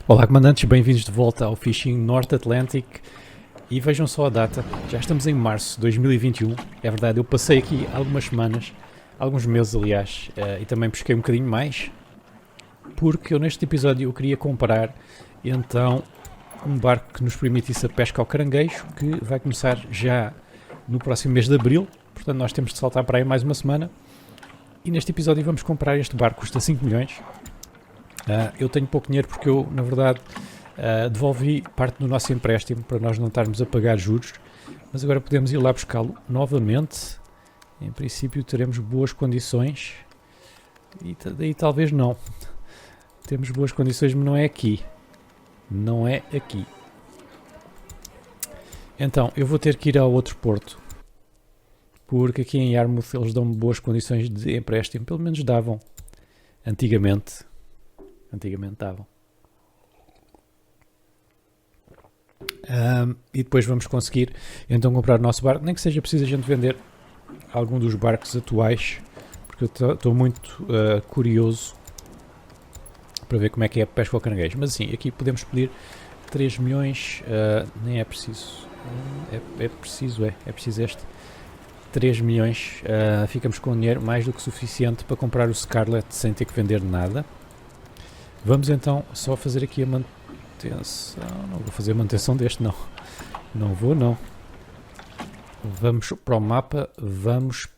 Olá, comandantes, bem-vindos de volta ao Fishing North Atlantic. E vejam só a data, já estamos em março de 2021. É verdade, eu passei aqui algumas semanas, alguns meses aliás, e também pesquei um bocadinho mais, porque eu neste episódio eu queria comparar então um barco que nos permitisse a pesca ao caranguejo, que vai começar já no próximo mês de abril. Portanto, nós temos de saltar para aí mais uma semana. E neste episódio vamos comprar este barco, custa 5 milhões. Eu tenho pouco dinheiro porque eu, na verdade, devolvi parte do nosso empréstimo para nós não estarmos a pagar juros, mas agora podemos ir lá buscá-lo novamente. Em princípio teremos boas condições e daí talvez não. Temos boas condições, mas não é aqui. Não é aqui. Então, eu vou ter que ir ao outro porto, porque aqui em Yarmouth eles dão-me boas condições de empréstimo, pelo menos davam antigamente. Antigamente davam. E depois vamos conseguir então comprar o nosso barco, nem que seja preciso a gente vender algum dos barcos atuais, porque eu estou muito curioso para ver como é que é a pesca ao caranguejo. Mas sim, aqui podemos pedir 3 milhões, nem é preciso, é preciso este, 3 milhões, ficamos com dinheiro mais do que suficiente para comprar o Scarlet sem ter que vender nada. Vamos então só fazer aqui a manutenção. Não vou fazer a manutenção deste, não. Não vou, não. Vamos para o mapa. Vamos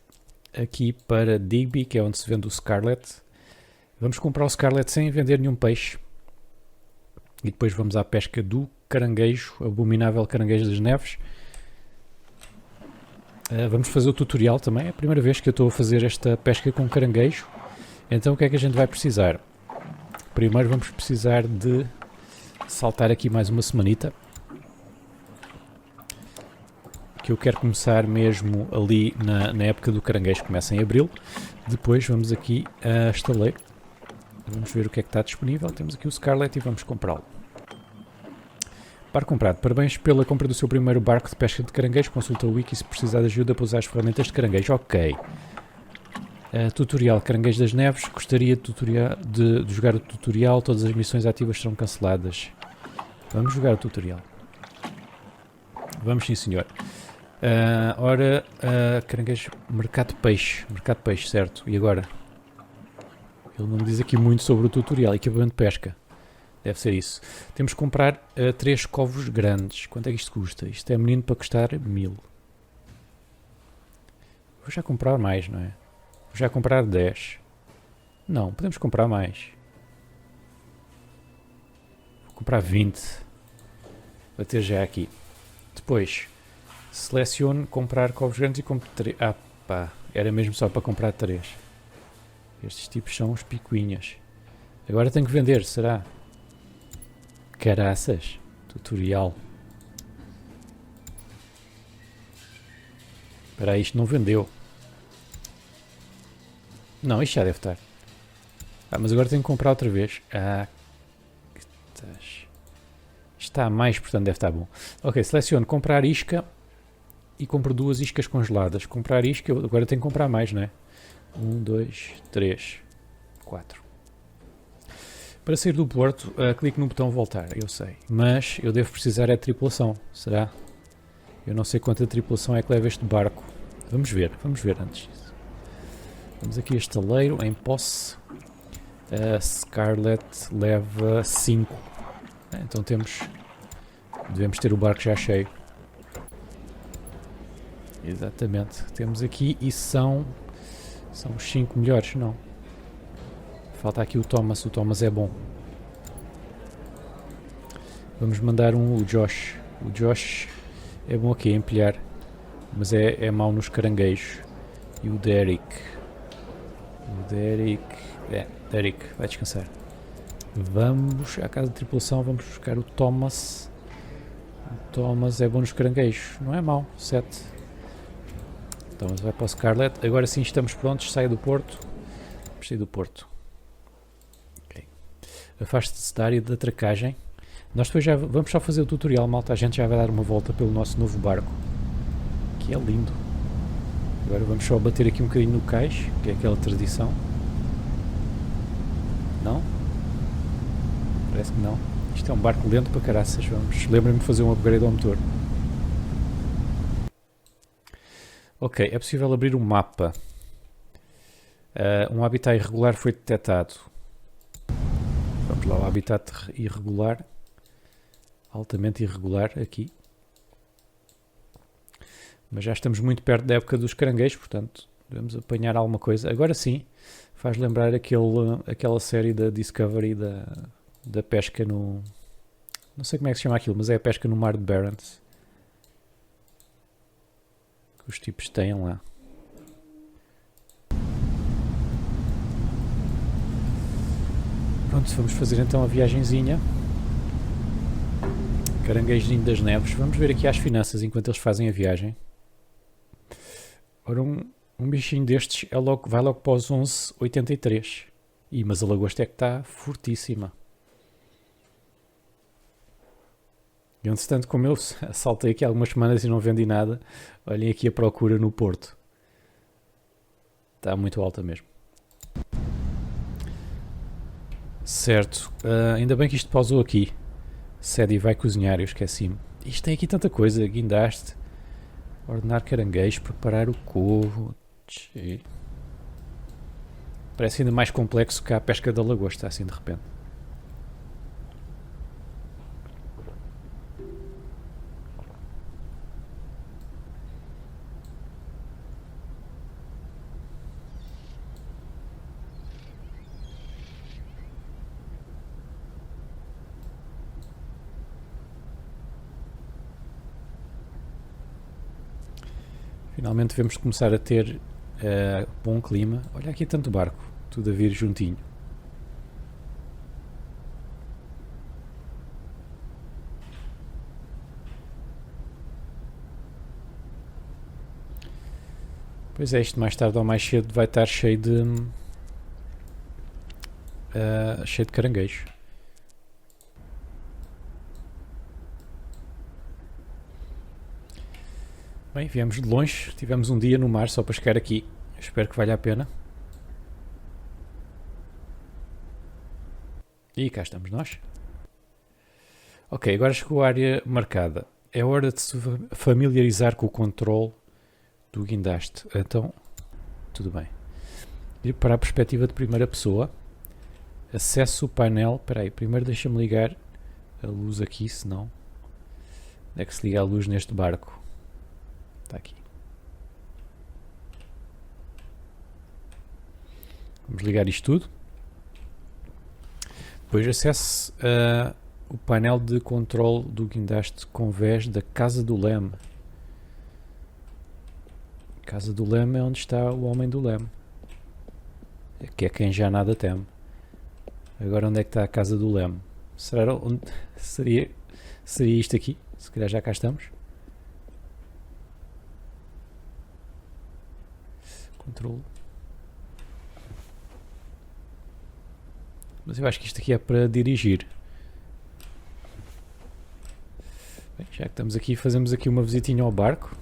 aqui para Digby, que é onde se vende o Scarlet. Vamos comprar o Scarlet sem vender nenhum peixe. E depois vamos à pesca do caranguejo, abominável caranguejo das neves. Vamos fazer o tutorial também. É a primeira vez que eu estou a fazer esta pesca com caranguejo. Então o que é que a gente vai precisar? Primeiro vamos precisar de saltar aqui mais uma semanita, que eu quero começar mesmo ali na época do caranguejo, começa em abril. Depois vamos aqui a estaleiro, vamos ver o que é que está disponível. Temos aqui o Scarlet e vamos comprá-lo. Barco comprado. Parabéns pela compra do seu primeiro barco de pesca de caranguejo. Consulta o wiki se precisar de ajuda para usar as ferramentas de caranguejo. Ok. Tutorial Caranguejo das Neves. Gostaria de jogar o tutorial. Todas as missões ativas serão canceladas. Vamos jogar o tutorial. Vamos sim, senhor. Caranguejo. Mercado de peixe. Mercado de peixe, certo. E agora? Ele não me diz aqui muito sobre o tutorial. Equipamento de pesca. Deve ser isso. Temos que comprar 3 covos grandes. Quanto é que isto custa? Isto é menino para custar 1000. Vou já comprar mais, não é? Vou já comprar 10. Não, podemos comprar mais. Vou comprar 20. Vou ter já aqui. Depois, seleciono comprar covos grandes e compro 3. Ah pá, era mesmo só para comprar 3. Estes tipos são os picuinhas. Agora tenho que vender, será? Caraças. Tutorial. Espera aí, isto não vendeu. Não, isto já deve estar. Mas agora tenho que comprar outra vez. Está a mais, portanto deve estar bom. Ok, seleciono comprar isca e compro 2 iscas congeladas. Comprar isca, eu agora tenho que comprar mais, não é? 1, 2, 3, 4. Para sair do porto, clique no botão voltar, eu sei. Mas eu devo precisar de tripulação, será? Eu não sei quanta tripulação é que leva este barco. Vamos ver antes disso. Vamos aqui a estaleiro, em posse. A Scarlet leva 5. Então devemos ter o barco já cheio. Exatamente. Temos aqui e são os 5 melhores, não. Falta aqui o Thomas é bom. Vamos mandar o Josh. O Josh é bom aqui a empilhar, mas é mau nos caranguejos. E o Derek. Derek, vai descansar. Vamos à casa de tripulação, vamos buscar o Thomas. O Thomas é bom nos caranguejos, não é mau, 7. Thomas vai para o Scarlet. Agora sim estamos prontos, saia do porto. Vamos sair do porto. Okay. Afaste-se da área de atracagem. Nós depois já vamos só fazer o tutorial, malta. A gente já vai dar uma volta pelo nosso novo barco, que é lindo. Agora vamos só bater aqui um bocadinho no cais, que é aquela tradição. Não? Parece que não. Isto é um barco lento para caraças. Vamos, lembrem-me de fazer um upgrade ao motor. Ok, é possível abrir um mapa. Um habitat irregular foi detectado. Vamos lá, o habitat irregular. Altamente irregular aqui. Mas já estamos muito perto da época dos caranguejos, portanto devemos apanhar alguma coisa. Agora sim, faz lembrar aquela série da Discovery da pesca no... Não sei como é que se chama aquilo, mas é a pesca no mar de Barents. Que os tipos têm lá. Pronto, vamos fazer então a viagenzinha. Caranguejinho das neves. Vamos ver aqui as finanças enquanto eles fazem a viagem. Ora, um bichinho destes vai logo para os 11,83. Mas a lagosta é que está fortíssima. E entretanto, como eu saltei aqui algumas semanas e não vendi nada, olhem aqui a procura no Porto. Está muito alta mesmo. Certo, ainda bem que isto pausou aqui. Sede vai cozinhar, eu esqueci-me. Isto tem aqui tanta coisa, guindaste. Ordenar caranguejo, preparar o couve. Parece ainda mais complexo que a pesca da lagosta, assim de repente. Finalmente devemos começar a ter bom clima. Olha aqui tanto barco, tudo a vir juntinho. Pois é, isto mais tarde ou mais cedo vai estar cheio de caranguejos. Bem, viemos de longe, tivemos um dia no mar só para chegar aqui. Espero que valha a pena. E cá estamos nós. Ok, agora chegou a área marcada. É hora de se familiarizar com o controle do guindaste. Então, tudo bem. Ir para a perspectiva de primeira pessoa. Acesso o painel. Espera aí, primeiro deixa-me ligar a luz aqui, senão... Onde é que se liga a luz neste barco? Está aqui. Vamos ligar isto tudo. Depois acesse o painel de controle do guindaste convés da Casa do Leme. Casa do Leme é onde está o Homem do Leme. Que é quem já nada teme. Agora onde é que está a Casa do Leme? Seria isto aqui? Se calhar já cá estamos. Controle. Mas eu acho que isto aqui é para dirigir. Bem, já que estamos aqui, fazemos aqui uma visitinha ao barco.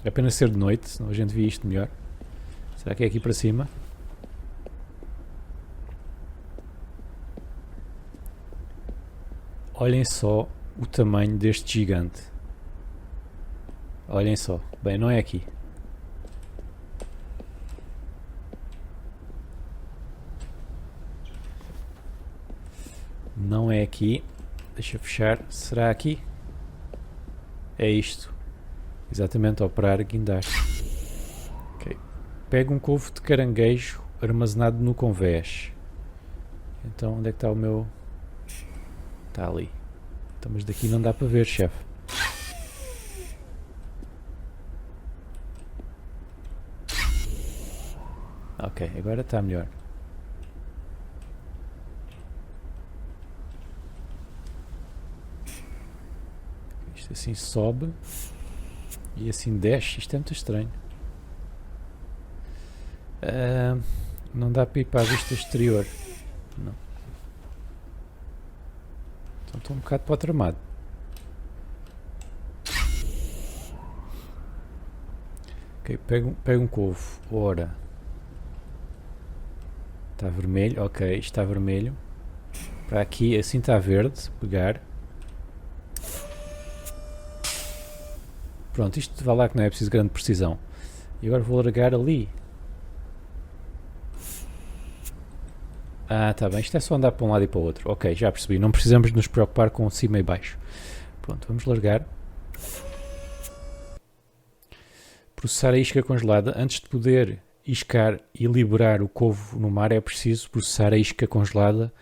É apenas ser de noite, senão a gente vê isto melhor. Será que é aqui para cima? Olhem só o tamanho deste gigante. Olhem só. Bem, não é aqui. Não é aqui. Deixa eu fechar. Será aqui? É isto. Exatamente, operar guindaste. Okay. Pego um couve de caranguejo armazenado no convés. Então, onde é que está o meu... Está ali. Então, mas daqui não dá para ver, chefe. Ok, agora está melhor. Isto assim sobe e assim desce. Isto é muito estranho. Não dá para ir para a vista exterior. Não. Então estou um bocado para o tramado. Ok, pego um couve. Ora. Está vermelho. Ok, está vermelho. Para aqui, assim está verde. Pegar. Pronto, isto vai lá que não é preciso grande precisão. E agora vou largar ali. Ah, está bem. Isto é só andar para um lado e para o outro. Ok, já percebi. Não precisamos nos preocupar com cima e baixo. Pronto, vamos largar. Processar a isca congelada. Antes de poder iscar e liberar o couve no mar, é preciso processar a isca congelada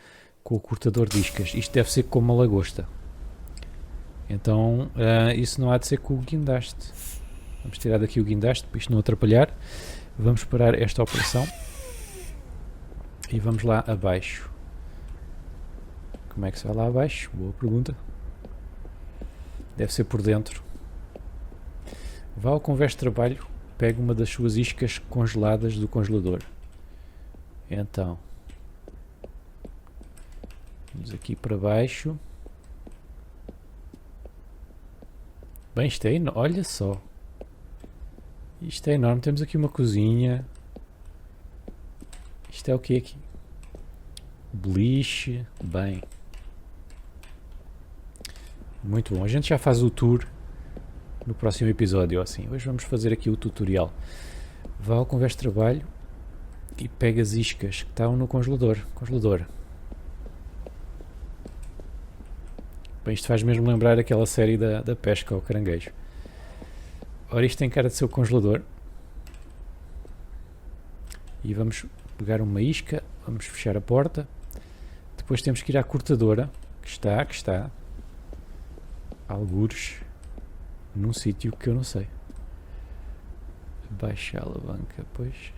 com o cortador de iscas. Isto deve ser como uma lagosta. Então, isso não há de ser com o guindaste. Vamos tirar daqui o guindaste para isto não atrapalhar. Vamos parar esta operação. E vamos lá abaixo. Como é que se vai lá abaixo? Boa pergunta. Deve ser por dentro. Vá ao convés de trabalho, pegue uma das suas iscas congeladas do congelador. Então, vamos aqui para baixo. Bem, isto é enorme. Olha só. Isto é enorme. Temos aqui uma cozinha. Isto é o que aqui? Beliche. Bem. Muito bom. A gente já faz o tour no próximo episódio. Assim. Hoje vamos fazer aqui o tutorial. Vá ao convés de trabalho e pega as iscas que estão no congelador. Bem, isto faz mesmo lembrar aquela série da pesca ao caranguejo. Ora, isto tem cara de ser o congelador. E vamos pegar uma isca, vamos fechar a porta. Depois temos que ir à cortadora, que está, algures, num sítio que eu não sei. Baixa a alavanca, pois.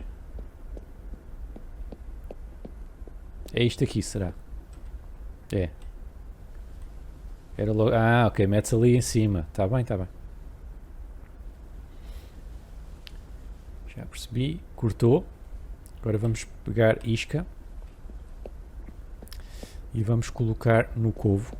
É isto aqui, será? É. Era logo... Ah, ok, mete-se ali em cima. Está bem. Já percebi. Cortou. Agora vamos pegar isca. E vamos colocar no couve.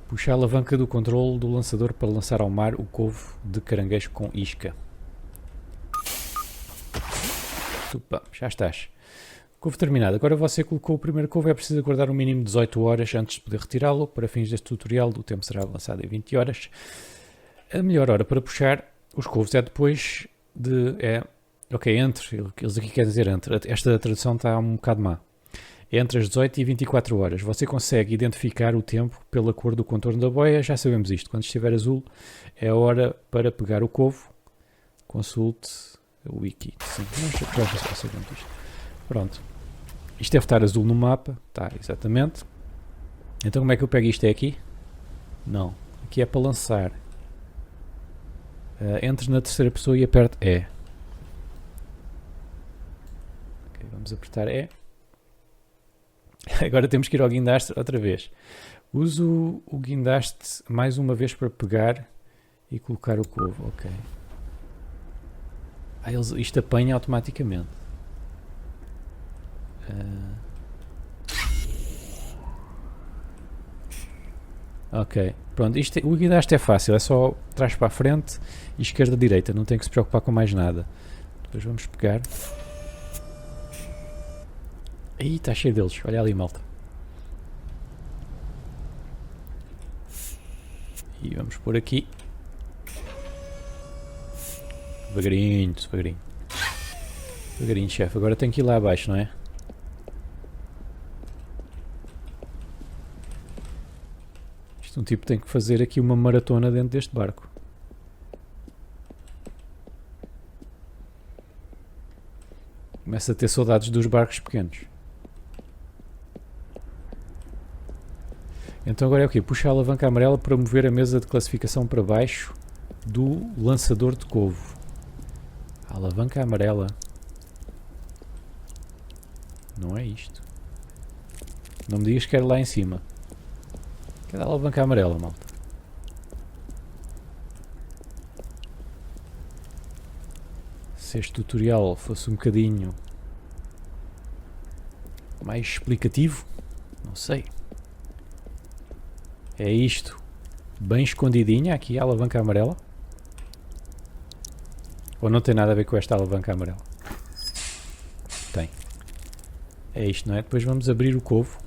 Puxa a alavanca do controle do lançador para lançar ao mar o couve de caranguejo com isca. Tupa, já estás. Couve terminado. Agora você colocou o primeiro couve, é preciso aguardar um mínimo de 18 horas antes de poder retirá-lo. Para fins deste tutorial, o tempo será avançado em 20 horas. A melhor hora para puxar os couves é depois de... entre. Eles aqui querem dizer entre. Esta tradução está um bocado má. Entre as 18 e 24 horas. Você consegue identificar o tempo pela cor do contorno da boia. Já sabemos isto. Quando estiver azul, é a hora para pegar o couve. Consulte o wiki. Sim, já se passa com isto. Pronto. Isto deve estar azul no mapa. Está, exatamente. Então como é que eu pego isto? É aqui? Não. Aqui é para lançar. Entre na terceira pessoa e aperte E. Okay, vamos apertar E. Agora temos que ir ao guindaste outra vez. Uso o guindaste mais uma vez para pegar e colocar o couve. Ok. Isto apanha automaticamente. Ok. Pronto. O guindaste é fácil. É só trás para a frente e esquerda a direita. Não tem que se preocupar com mais nada. Depois vamos pegar. Aí está cheio deles. Olha ali, malta. E vamos pôr aqui. Devagarinho. Devagarinho, chefe. Agora tenho que ir lá abaixo, não é? Isto um tipo tem que fazer aqui uma maratona dentro deste barco. Começa a ter saudades dos barcos pequenos. Então agora é o quê? Puxa a alavanca amarela para mover a mesa de classificação para baixo do lançador de couve. A alavanca amarela. Não é isto. Não me digas que era lá em cima. Cadê a alavanca amarela, malta? Se este tutorial fosse um bocadinho mais explicativo, não sei. É isto, bem escondidinha aqui a alavanca amarela. Ou não tem nada a ver com esta alavanca amarela? Tem. É isto, não é? Depois vamos abrir o covo.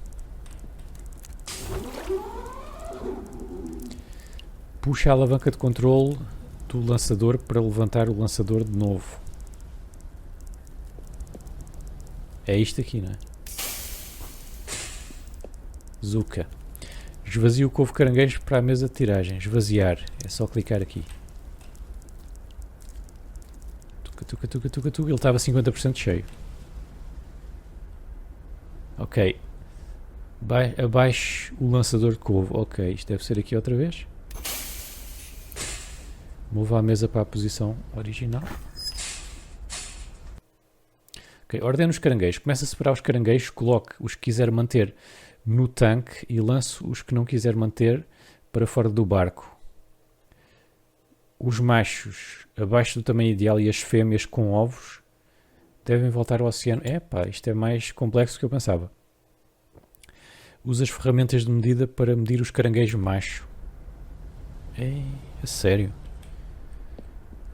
Puxa a alavanca de controle do lançador para levantar o lançador de novo. É isto aqui, não é? Zuka. Esvazia o couve caranguejo para a mesa de tiragem. Esvaziar. É só clicar aqui. Tuca, tuca, tuca, tuca, tuca. Ele estava 50% cheio. Ok. Abaixo o lançador de couve. Ok, isto deve ser aqui outra vez. Mova a mesa para a posição original. Ok, ordena os caranguejos. Começa a separar os caranguejos. Coloque os que quiser manter no tanque e lance os que não quiser manter para fora do barco. Os machos abaixo do tamanho ideal e as fêmeas com ovos devem voltar ao oceano. Epá, isto é mais complexo do que eu pensava. Usa as ferramentas de medida para medir os caranguejos macho. É sério?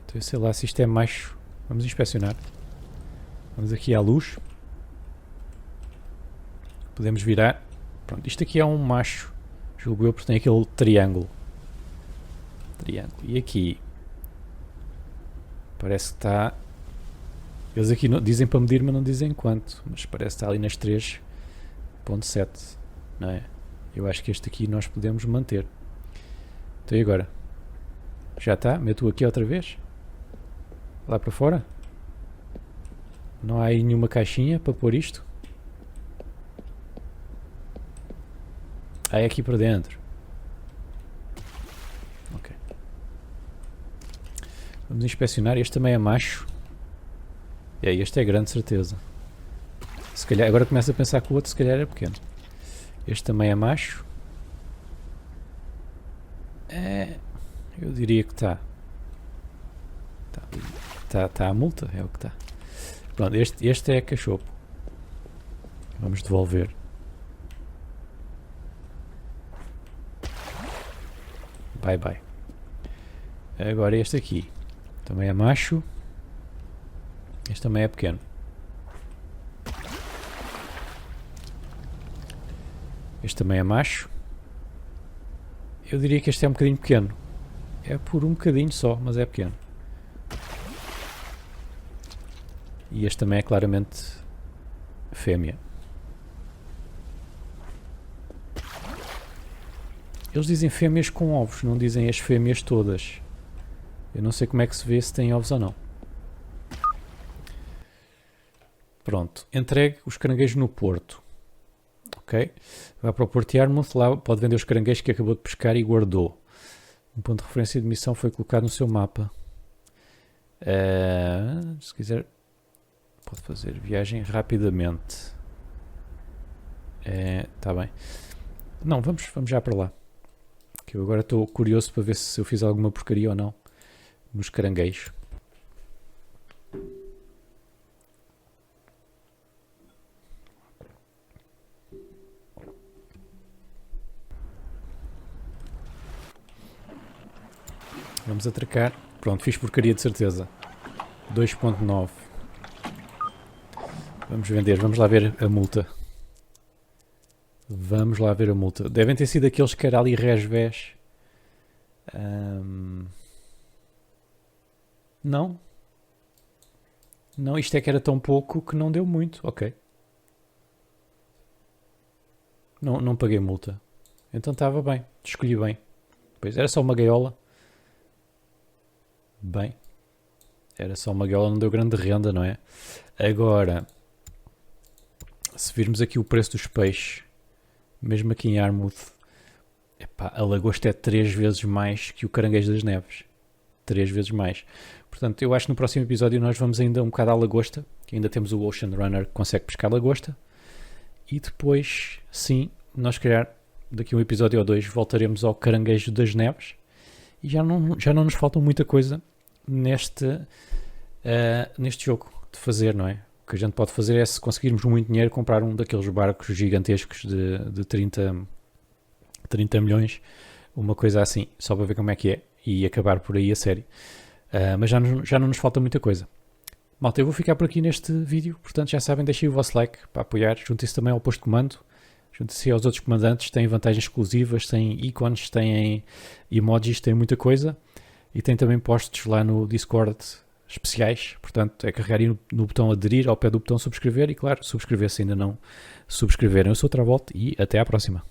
Então, sei lá se isto é macho. Vamos inspecionar. Vamos aqui à luz. Podemos virar. Pronto, isto aqui é um macho. Julgo eu porque tem aquele triângulo. E aqui parece que está. Eles aqui dizem para medir, mas não dizem quanto. Mas parece que está ali nas 3.7, não é? Eu acho que este aqui nós podemos manter. Então e agora? Já está? Meto aqui outra vez? Lá para fora? Não há aí nenhuma caixinha para pôr isto? Ah, é aqui para dentro. Ok. Vamos inspecionar. Este também é macho. Este é grande, certeza. Se calhar, agora começo a pensar que o outro se calhar é pequeno. Este também é macho. Eu diria que está. Está a multa, é o que está. Pronto, este é cachopo. Vamos devolver. Bye bye. Agora este aqui. Também é macho. Este também é pequeno. Este também é macho. Eu diria que este é um bocadinho pequeno. É por um bocadinho só, mas é pequeno. E este também é claramente fêmea. Eles dizem fêmeas com ovos, não dizem as fêmeas todas. Eu não sei como é que se vê se tem ovos ou não. Pronto, entregue os caranguejos no porto. Ok? Vai para o Porto de Yarmouth, lá pode vender os caranguejos que acabou de pescar e guardou. Um ponto de referência de missão foi colocado no seu mapa. Se quiser, pode fazer viagem rapidamente. Está bem. Não, vamos já para lá. Que eu agora estou curioso para ver se eu fiz alguma porcaria ou não nos caranguejos. Vamos atracar. Pronto, fiz porcaria de certeza. 2.9. Vamos vender, vamos lá ver a multa. Vamos lá ver a multa. Devem ter sido aqueles que era ali resvés. Não. Não, isto é que era tão pouco que não deu muito. Ok. Não paguei multa. Então estava bem. Escolhi bem. Pois era só uma gaiola. Bem. Era só uma gaiola, não deu grande renda, não é? Agora, se virmos aqui o preço dos peixes, mesmo aqui em Yarmouth, epá, a lagosta é 3 vezes mais que o caranguejo das neves. 3 vezes mais. Portanto, eu acho que no próximo episódio nós vamos ainda um bocado à lagosta, que ainda temos o Ocean Runner que consegue pescar lagosta. E depois, sim, nós calhar daqui a um episódio ou 2 voltaremos ao caranguejo das neves. E já não nos falta muita coisa neste jogo de fazer, não é? O que a gente pode fazer é, se conseguirmos muito dinheiro, comprar um daqueles barcos gigantescos de 30 milhões, uma coisa assim, só para ver como é que é, e acabar por aí a série. Mas já não nos falta muita coisa. Malta, eu vou ficar por aqui neste vídeo, portanto já sabem, deixem o vosso like para apoiar, juntem-se também ao posto de comando, juntem-se aos outros comandantes, têm vantagens exclusivas, têm ícones, têm emojis, têm muita coisa e têm também postos lá no Discord especiais, portanto é carregar aí no botão aderir, ao pé do botão subscrever e claro, subscrever se ainda não subscreveram. Eu sou o Travolta e até à próxima.